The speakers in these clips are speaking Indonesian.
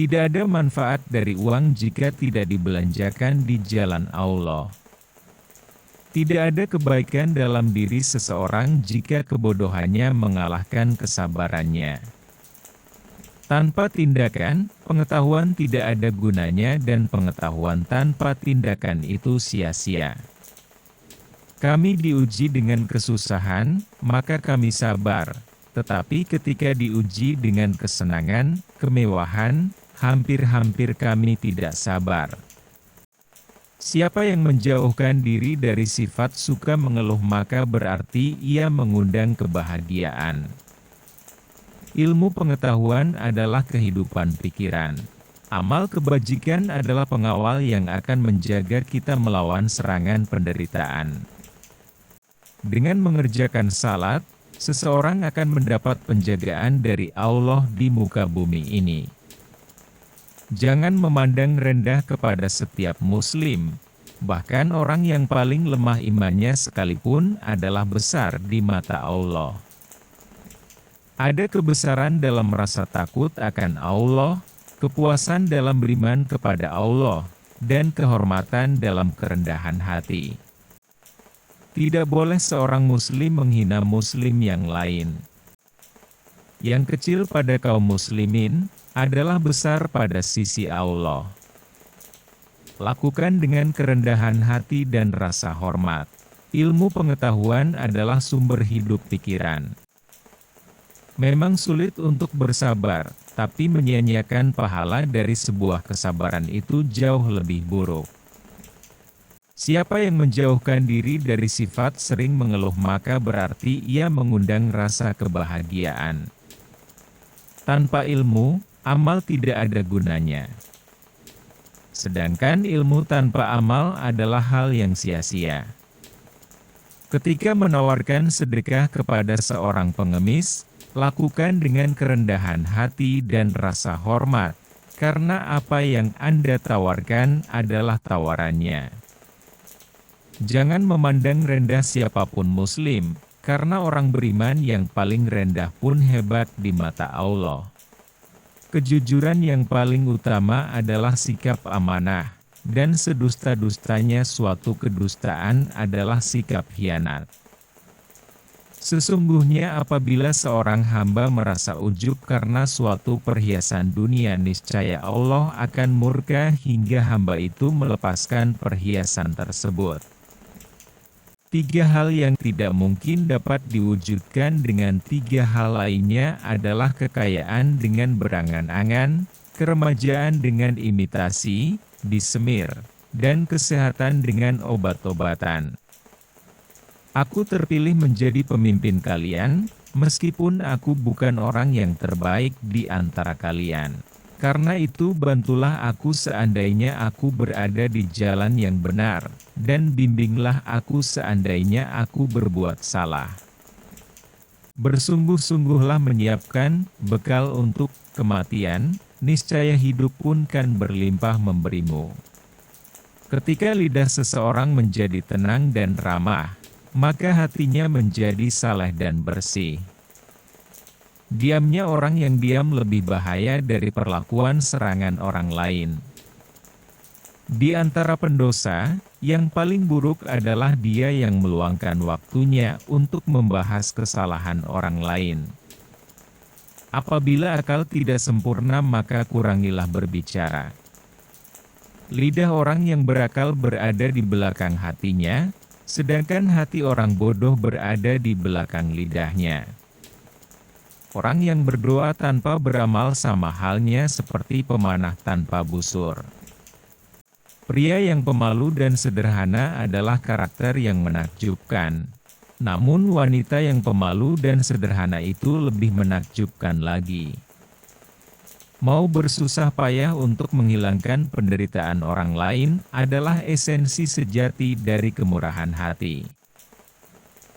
Tidak ada manfaat dari uang jika tidak dibelanjakan di jalan Allah. Tidak ada kebaikan dalam diri seseorang jika kebodohannya mengalahkan kesabarannya. Tanpa tindakan, pengetahuan tidak ada gunanya dan pengetahuan tanpa tindakan itu sia-sia. Kami diuji dengan kesusahan, maka kami sabar. Tetapi ketika diuji dengan kesenangan, kemewahan, hampir-hampir kami tidak sabar. Siapa yang menjauhkan diri dari sifat suka mengeluh maka berarti ia mengundang kebahagiaan. Ilmu pengetahuan adalah kehidupan pikiran. Amal kebajikan adalah pengawal yang akan menjaga kita melawan serangan penderitaan. Dengan mengerjakan salat, seseorang akan mendapat penjagaan dari Allah di muka bumi ini. Jangan memandang rendah kepada setiap muslim, bahkan orang yang paling lemah imannya sekalipun adalah besar di mata Allah. Ada kebesaran dalam rasa takut akan Allah, kepuasan dalam beriman kepada Allah, dan kehormatan dalam kerendahan hati. Tidak boleh seorang muslim menghina muslim yang lain. Yang kecil pada kaum muslimin adalah besar pada sisi Allah. Lakukan dengan kerendahan hati dan rasa hormat. Ilmu pengetahuan adalah sumber hidup pikiran. Memang sulit untuk bersabar, tapi menyia-nyiakan pahala dari sebuah kesabaran itu jauh lebih buruk. Siapa yang menjauhkan diri dari sifat sering mengeluh maka berarti ia mengundang rasa kebahagiaan. Tanpa ilmu, amal tidak ada gunanya. Sedangkan ilmu tanpa amal adalah hal yang sia-sia. Ketika menawarkan sedekah kepada seorang pengemis, lakukan dengan kerendahan hati dan rasa hormat, karena apa yang Anda tawarkan adalah tawarannya. Jangan memandang rendah siapapun muslim, karena orang beriman yang paling rendah pun hebat di mata Allah. Kejujuran yang paling utama adalah sikap amanah, dan sedusta-dustanya suatu kedustaan adalah sikap khianat. Sesungguhnya apabila seorang hamba merasa ujub karena suatu perhiasan dunia, niscaya Allah akan murka hingga hamba itu melepaskan perhiasan tersebut. 3 hal yang tidak mungkin dapat diwujudkan dengan 3 hal lainnya adalah kekayaan dengan berangan-angan, keremajaan dengan imitasi, disemir, dan kesehatan dengan obat-obatan. Aku terpilih menjadi pemimpin kalian, meskipun aku bukan orang yang terbaik di antara kalian. Karena itu bantulah aku seandainya aku berada di jalan yang benar, dan bimbinglah aku seandainya aku berbuat salah. Bersungguh-sungguhlah menyiapkan bekal untuk kematian, niscaya hidup pun kan berlimpah memberimu. Ketika lidah seseorang menjadi tenang dan ramah, maka hatinya menjadi saleh dan bersih. Diamnya orang yang diam lebih bahaya dari perlakuan serangan orang lain. Di antara pendosa, yang paling buruk adalah dia yang meluangkan waktunya untuk membahas kesalahan orang lain. Apabila akal tidak sempurna maka kurangilah berbicara. Lidah orang yang berakal berada di belakang hatinya, sedangkan hati orang bodoh berada di belakang lidahnya. Orang yang berdoa tanpa beramal sama halnya seperti pemanah tanpa busur. Pria yang pemalu dan sederhana adalah karakter yang menakjubkan. Namun wanita yang pemalu dan sederhana itu lebih menakjubkan lagi. Mau bersusah payah untuk menghilangkan penderitaan orang lain adalah esensi sejati dari kemurahan hati.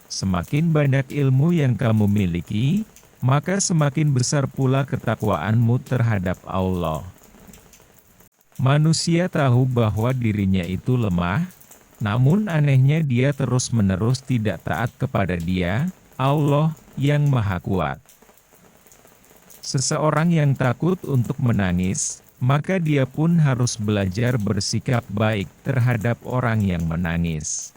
Semakin banyak ilmu yang kamu miliki, maka semakin besar pula ketakwaanmu terhadap Allah. Manusia tahu bahwa dirinya itu lemah, namun anehnya dia terus-menerus tidak taat kepada Dia, Allah, yang Maha Kuat. Seseorang yang takut untuk menangis, maka dia pun harus belajar bersikap baik terhadap orang yang menangis.